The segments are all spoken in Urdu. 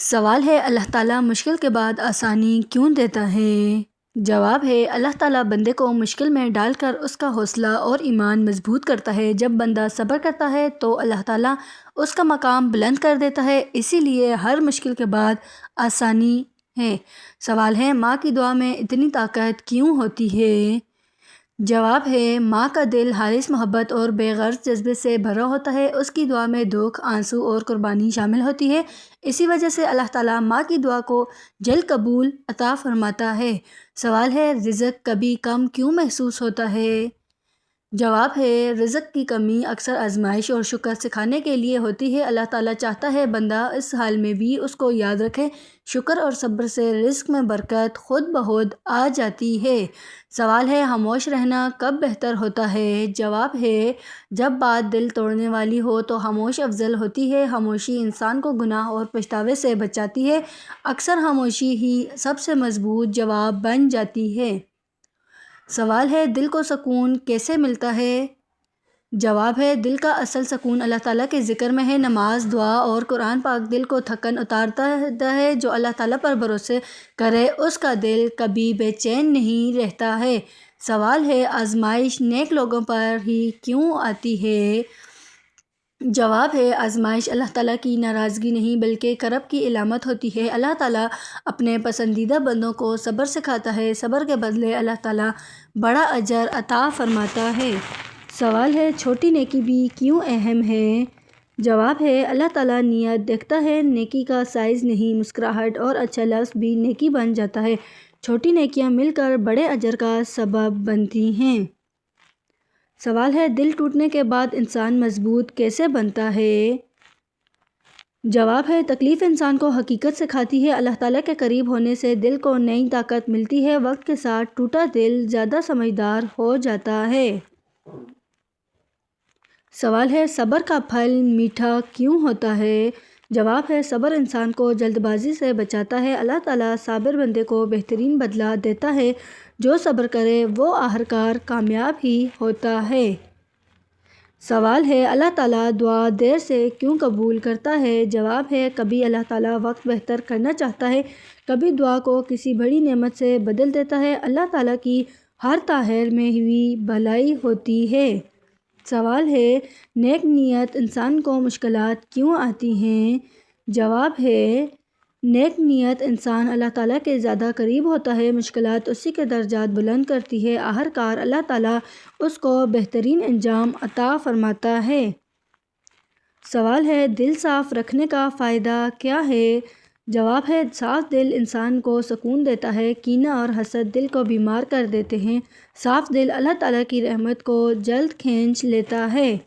سوال ہے اللہ تعالیٰ مشکل کے بعد آسانی کیوں دیتا ہے؟ جواب ہے اللہ تعالیٰ بندے کو مشکل میں ڈال کر اس کا حوصلہ اور ایمان مضبوط کرتا ہے۔ جب بندہ صبر کرتا ہے تو اللہ تعالیٰ اس کا مقام بلند کر دیتا ہے، اسی لیے ہر مشکل کے بعد آسانی ہے۔ سوال ہے ماں کی دعا میں اتنی طاقت کیوں ہوتی ہے؟ جواب ہے ماں کا دل خالص محبت اور بے غرض جذبے سے بھرا ہوتا ہے، اس کی دعا میں دکھ، آنسو اور قربانی شامل ہوتی ہے، اسی وجہ سے اللہ تعالیٰ ماں کی دعا کو جلد قبول عطا فرماتا ہے۔ سوال ہے رزق کبھی کم کیوں محسوس ہوتا ہے؟ جواب ہے رزق کی کمی اکثر آزمائش اور شکر سکھانے کے لیے ہوتی ہے۔ اللہ تعالیٰ چاہتا ہے بندہ اس حال میں بھی اس کو یاد رکھے، شکر اور صبر سے رزق میں برکت خود بخود آ جاتی ہے۔ سوال ہے خاموش رہنا کب بہتر ہوتا ہے؟ جواب ہے جب بات دل توڑنے والی ہو تو خاموش افضل ہوتی ہے۔ خاموشی انسان کو گناہ اور پچھتاوے سے بچاتی ہے، اکثر خاموشی ہی سب سے مضبوط جواب بن جاتی ہے۔ سوال ہے دل کو سکون کیسے ملتا ہے؟ جواب ہے دل کا اصل سکون اللہ تعالیٰ کے ذکر میں ہے۔ نماز، دعا اور قرآن پاک دل کو تھکن اتارتا ہے۔ جو اللہ تعالیٰ پر بھروسہ کرے اس کا دل کبھی بے چین نہیں رہتا ہے۔ سوال ہے آزمائش نیک لوگوں پر ہی کیوں آتی ہے؟ جواب ہے آزمائش اللہ تعالیٰ کی ناراضگی نہیں بلکہ کرب کی علامت ہوتی ہے۔ اللہ تعالیٰ اپنے پسندیدہ بندوں کو صبر سکھاتا ہے، صبر کے بدلے اللہ تعالیٰ بڑا اجر عطا فرماتا ہے۔ سوال ہے چھوٹی نیکی بھی کیوں اہم ہے؟ جواب ہے اللہ تعالیٰ نیت دیکھتا ہے، نیکی کا سائز نہیں، مسکراہٹ اور اچھا لفظ بھی نیکی بن جاتا ہے۔ چھوٹی نیکیاں مل کر بڑے اجر کا سبب بنتی ہیں۔ سوال ہے دل ٹوٹنے کے بعد انسان مضبوط کیسے بنتا ہے؟ جواب ہے تکلیف انسان کو حقیقت سکھاتی ہے۔ اللہ تعالیٰ کے قریب ہونے سے دل کو نئی طاقت ملتی ہے، وقت کے ساتھ ٹوٹا دل زیادہ سمجھدار ہو جاتا ہے۔ سوال ہے صبر کا پھل میٹھا کیوں ہوتا ہے؟ جواب ہے صبر انسان کو جلد بازی سے بچاتا ہے۔ اللہ تعالیٰ صابر بندے کو بہترین بدلہ دیتا ہے، جو صبر کرے وہ آخرکار کامیاب ہی ہوتا ہے۔ سوال ہے اللہ تعالیٰ دعا دیر سے کیوں قبول کرتا ہے؟ جواب ہے کبھی اللہ تعالیٰ وقت بہتر کرنا چاہتا ہے، کبھی دعا کو کسی بڑی نعمت سے بدل دیتا ہے۔ اللہ تعالیٰ کی ہر تاخیر میں ہوئی بھلائی ہوتی ہے۔ سوال ہے نیک نیت انسان کو مشکلات کیوں آتی ہیں؟ جواب ہے نیک نیت انسان اللہ تعالیٰ کے زیادہ قریب ہوتا ہے، مشکلات اسی کے درجات بلند کرتی ہے، آخرکار اللہ تعالیٰ اس کو بہترین انجام عطا فرماتا ہے۔ سوال ہے دل صاف رکھنے کا فائدہ کیا ہے؟ جواب ہے صاف دل انسان کو سکون دیتا ہے، کینہ اور حسد دل کو بیمار کر دیتے ہیں، صاف دل اللہ تعالیٰ کی رحمت کو جلد کھینچ لیتا ہے۔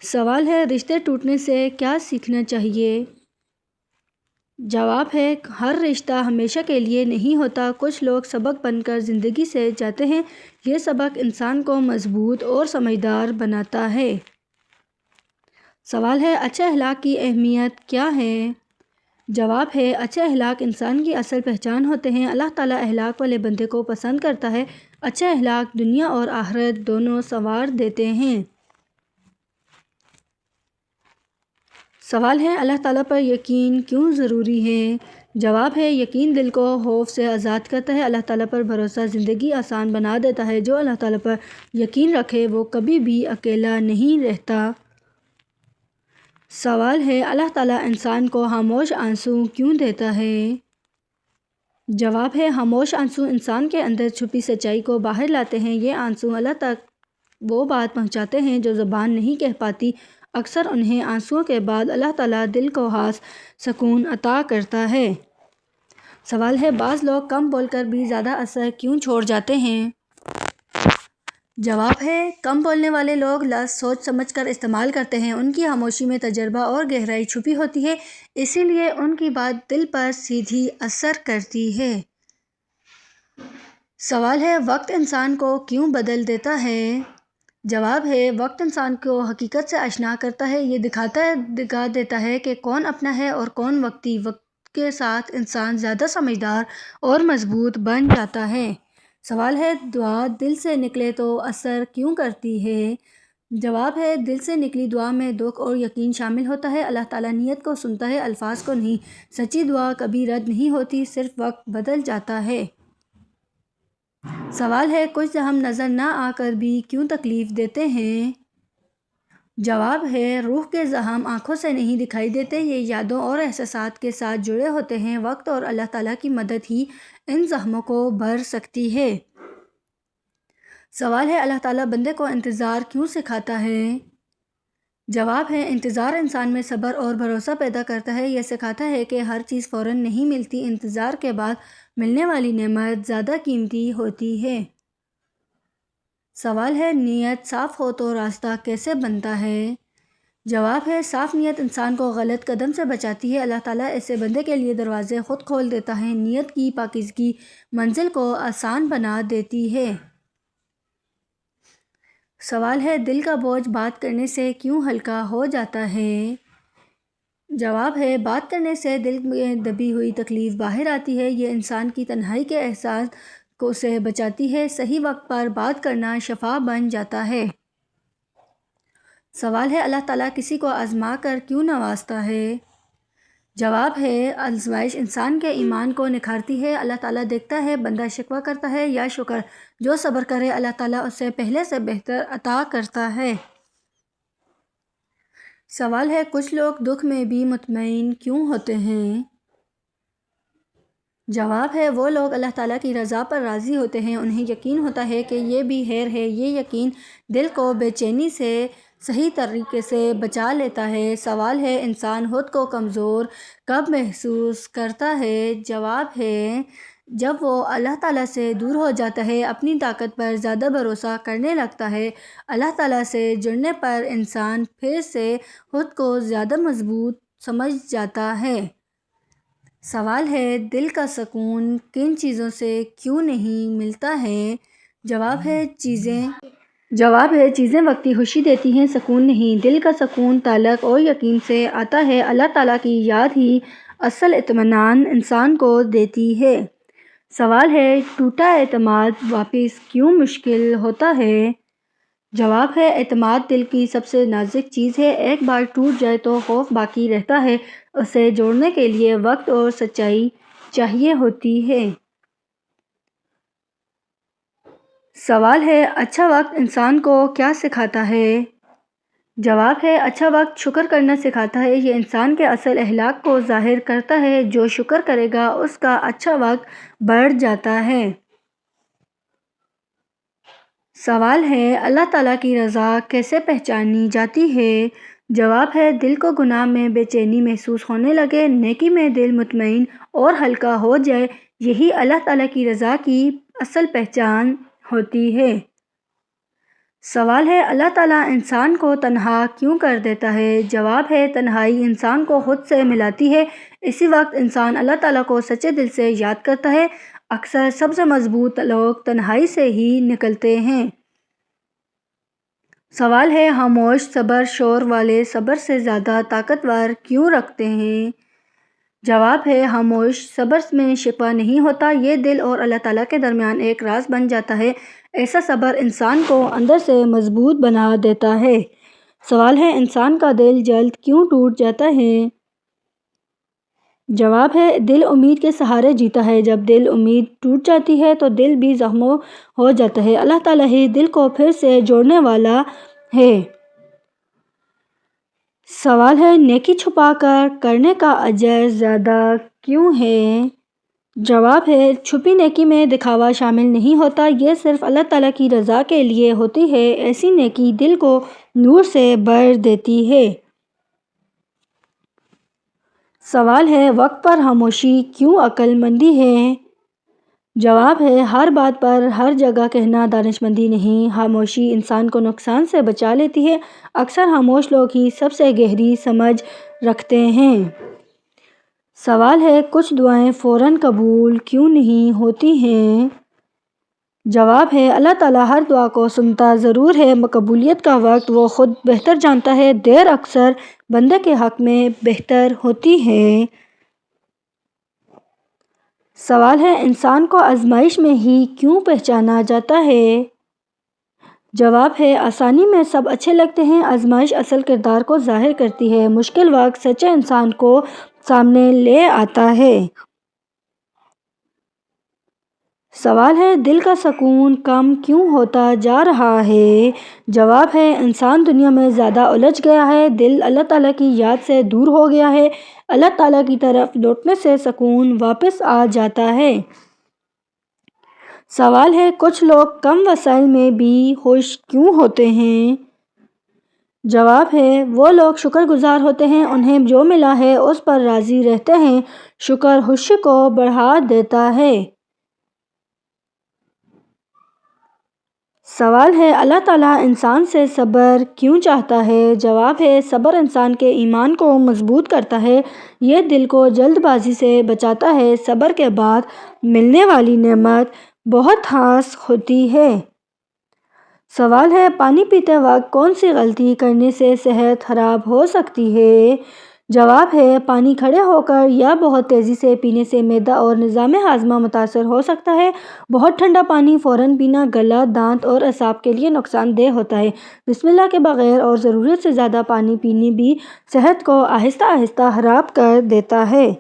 سوال ہے رشتے ٹوٹنے سے کیا سیکھنا چاہیے؟ جواب ہے ہر رشتہ ہمیشہ کے لیے نہیں ہوتا، کچھ لوگ سبق بن کر زندگی سے جاتے ہیں، یہ سبق انسان کو مضبوط اور سمجھدار بناتا ہے۔ سوال ہے اچھے اخلاق کی اہمیت کیا ہے؟ جواب ہے اچھے اخلاق انسان کی اصل پہچان ہوتے ہیں۔ اللہ تعالیٰ اخلاق والے بندے کو پسند کرتا ہے، اچھے اخلاق دنیا اور آخرت دونوں سنوار دیتے ہیں۔ سوال ہے اللہ تعالیٰ پر یقین کیوں ضروری ہے؟ جواب ہے یقین دل کو خوف سے آزاد کرتا ہے، اللہ تعالیٰ پر بھروسہ زندگی آسان بنا دیتا ہے، جو اللہ تعالیٰ پر یقین رکھے وہ کبھی بھی اکیلا نہیں رہتا۔ سوال ہے اللہ تعالیٰ انسان کو خاموش آنسو کیوں دیتا ہے؟ جواب ہے خاموش آنسو انسان کے اندر چھپی سچائی کو باہر لاتے ہیں، یہ آنسو اللہ تک وہ بات پہنچاتے ہیں جو زبان نہیں کہہ پاتی، اکثر انہیں آنسوؤں کے بعد اللہ تعالیٰ دل کو خاص سکون عطا کرتا ہے۔ سوال ہے بعض لوگ کم بول کر بھی زیادہ اثر کیوں چھوڑ جاتے ہیں؟ جواب ہے کم بولنے والے لوگ لفظ سوچ سمجھ کر استعمال کرتے ہیں، ان کی خاموشی میں تجربہ اور گہرائی چھپی ہوتی ہے، اسی لیے ان کی بات دل پر سیدھی اثر کرتی ہے۔ سوال ہے وقت انسان کو کیوں بدل دیتا ہے؟ جواب ہے وقت انسان کو حقیقت سے آشنا کرتا ہے، یہ دکھا دیتا ہے کہ کون اپنا ہے اور کون وقتی۔ وقت کے ساتھ انسان زیادہ سمجھدار اور مضبوط بن جاتا ہے۔ سوال ہے دعا دل سے نکلے تو اثر کیوں کرتی ہے؟ جواب ہے دل سے نکلی دعا میں دکھ اور یقین شامل ہوتا ہے۔ اللہ تعالیٰ نیت کو سنتا ہے، الفاظ کو نہیں۔ سچی دعا کبھی رد نہیں ہوتی، صرف وقت بدل جاتا ہے۔ سوال ہے کچھ زخم نظر نہ آ کر بھی کیوں تکلیف دیتے ہیں؟ جواب ہے روح کے زخم آنکھوں سے نہیں دکھائی دیتے، یہ یادوں اور احساسات کے ساتھ جڑے ہوتے ہیں۔ وقت اور اللہ تعالیٰ کی مدد ہی ان زخموں کو بھر سکتی ہے۔ سوال ہے اللہ تعالیٰ بندے کو انتظار کیوں سکھاتا ہے؟ جواب ہے انتظار انسان میں صبر اور بھروسہ پیدا کرتا ہے۔ یہ سکھاتا ہے کہ ہر چیز فوراً نہیں ملتی، انتظار کے بعد ملنے والی نعمت زیادہ قیمتی ہوتی ہے۔ سوال ہے نیت صاف ہو تو راستہ کیسے بنتا ہے؟ جواب ہے صاف نیت انسان کو غلط قدم سے بچاتی ہے۔ اللہ تعالیٰ ایسے بندے کے لیے دروازے خود کھول دیتا ہے۔ نیت کی پاکیزگی منزل کو آسان بنا دیتی ہے۔ سوال ہے دل کا بوجھ بات کرنے سے کیوں ہلکا ہو جاتا ہے؟ جواب ہے بات کرنے سے دل میں دبی ہوئی تکلیف باہر آتی ہے، یہ انسان کی تنہائی کے احساس کو سے بچاتی ہے۔ صحیح وقت پر بات کرنا شفا بن جاتا ہے۔ سوال ہے اللہ تعالیٰ کسی کو آزما کر کیوں نوازتا ہے؟ جواب ہے آزمائش انسان کے ایمان کو نکھارتی ہے۔ اللہ تعالیٰ دیکھتا ہے بندہ شکوہ کرتا ہے یا شکر۔ جو صبر کرے اللہ تعالیٰ اسے پہلے سے بہتر عطا کرتا ہے۔ سوال ہے کچھ لوگ دکھ میں بھی مطمئن کیوں ہوتے ہیں؟ جواب ہے وہ لوگ اللہ تعالیٰ کی رضا پر راضی ہوتے ہیں، انہیں یقین ہوتا ہے کہ یہ بھی خیر ہے۔ یہ یقین دل کو بے چینی سے صحیح طریقے سے بچا لیتا ہے۔ سوال ہے انسان خود کو کمزور کب محسوس کرتا ہے؟ جواب ہے جب وہ اللہ تعالیٰ سے دور ہو جاتا ہے، اپنی طاقت پر زیادہ بھروسہ کرنے لگتا ہے۔ اللہ تعالیٰ سے جڑنے پر انسان پھر سے خود کو زیادہ مضبوط سمجھ جاتا ہے۔ سوال ہے دل کا سکون کن چیزوں سے کیوں نہیں ملتا ہے؟ جواب ہے چیزیں وقتی خوشی دیتی ہیں، سکون نہیں۔ دل کا سکون تعلق اور یقین سے آتا ہے۔ اللہ تعالیٰ کی یاد ہی اصل اطمینان انسان کو دیتی ہے۔ سوال ہے ٹوٹا اعتماد واپس کیوں مشکل ہوتا ہے؟ جواب ہے اعتماد دل کی سب سے نازک چیز ہے، ایک بار ٹوٹ جائے تو خوف باقی رہتا ہے، اسے جوڑنے کے لیے وقت اور سچائی چاہیے ہوتی ہے۔ سوال ہے اچھا وقت انسان کو کیا سکھاتا ہے؟ جواب ہے اچھا وقت شکر کرنا سکھاتا ہے، یہ انسان کے اصل اخلاق کو ظاہر کرتا ہے۔ جو شکر کرے گا اس کا اچھا وقت بڑھ جاتا ہے۔ سوال ہے اللہ تعالیٰ کی رضا کیسے پہچانی جاتی ہے؟ جواب ہے دل کو گناہ میں بے چینی محسوس ہونے لگے، نیکی میں دل مطمئن اور ہلکا ہو جائے، یہی اللہ تعالیٰ کی رضا کی اصل پہچان ہوتی ہے۔ سوال ہے اللہ تعالیٰ انسان کو تنہا کیوں کر دیتا ہے؟ جواب ہے تنہائی انسان کو خود سے ملاتی ہے، اسی وقت انسان اللہ تعالیٰ کو سچے دل سے یاد کرتا ہے۔ اکثر سب سے مضبوط لوگ تنہائی سے ہی نکلتے ہیں۔ سوال ہے خاموش صبر شور والے صبر سے زیادہ طاقتور کیوں رکھتے ہیں؟ جواب ہے خاموش صبر میں شکوہ نہیں ہوتا، یہ دل اور اللہ تعالیٰ کے درمیان ایک راز بن جاتا ہے۔ ایسا صبر انسان کو اندر سے مضبوط بنا دیتا ہے۔ سوال ہے انسان کا دل جلد کیوں ٹوٹ جاتا ہے؟ جواب ہے دل امید کے سہارے جیتا ہے، جب دل امید ٹوٹ جاتی ہے تو دل بھی زخمی ہو جاتا ہے۔ اللہ تعالیٰ ہی دل کو پھر سے جوڑنے والا ہے۔ سوال ہے نیکی چھپا کر کرنے کا اجر زیادہ کیوں ہے؟ جواب ہے چھپی نیکی میں دکھاوا شامل نہیں ہوتا، یہ صرف اللہ تعالیٰ کی رضا کے لیے ہوتی ہے۔ ایسی نیکی دل کو نور سے بھر دیتی ہے۔ سوال ہے وقت پر خاموشی کیوں عقل مندی ہے؟ جواب ہے ہر بات پر ہر جگہ کہنا دانش مندی نہیں، خاموشی انسان کو نقصان سے بچا لیتی ہے۔ اکثر خاموش لوگ ہی سب سے گہری سمجھ رکھتے ہیں۔ سوال ہے کچھ دعائیں فوراً قبول کیوں نہیں ہوتی ہیں؟ جواب ہے اللہ تعالیٰ ہر دعا کو سنتا ضرور ہے، قبولیت کا وقت وہ خود بہتر جانتا ہے، دیر اکثر بندے کے حق میں بہتر ہوتی ہے۔ سوال ہے انسان کو آزمائش میں ہی کیوں پہچانا جاتا ہے؟ جواب ہے آسانی میں سب اچھے لگتے ہیں، آزمائش اصل کردار کو ظاہر کرتی ہے، مشکل وقت سچے انسان کو سامنے لے آتا ہے۔ سوال ہے دل کا سکون کم کیوں ہوتا جا رہا ہے؟ جواب ہے انسان دنیا میں زیادہ الجھ گیا ہے، دل اللہ تعالیٰ کی یاد سے دور ہو گیا ہے، اللہ تعالیٰ کی طرف لوٹنے سے سکون واپس آ جاتا ہے۔ سوال ہے کچھ لوگ کم وسائل میں بھی خوش کیوں ہوتے ہیں؟ جواب ہے وہ لوگ شکر گزار ہوتے ہیں، انہیں جو ملا ہے اس پر راضی رہتے ہیں، شکر خوشی کو بڑھا دیتا ہے۔ سوال ہے اللہ تعالیٰ انسان سے صبر کیوں چاہتا ہے؟ جواب ہے صبر انسان کے ایمان کو مضبوط کرتا ہے، یہ دل کو جلد بازی سے بچاتا ہے، صبر کے بعد ملنے والی نعمت بہت خاص ہوتی ہے۔ سوال ہے پانی پیتے وقت کون سی غلطی کرنے سے صحت خراب ہو سکتی ہے؟ جواب ہے پانی کھڑے ہو کر یا بہت تیزی سے پینے سے معدہ اور نظام ہاضمہ متاثر ہو سکتا ہے، بہت ٹھنڈا پانی فوراً پینا گلا، دانت اور اعصاب کے لیے نقصان دہ ہوتا ہے، بسم اللہ کے بغیر اور ضرورت سے زیادہ پانی پینا بھی صحت کو آہستہ آہستہ خراب کر دیتا ہے۔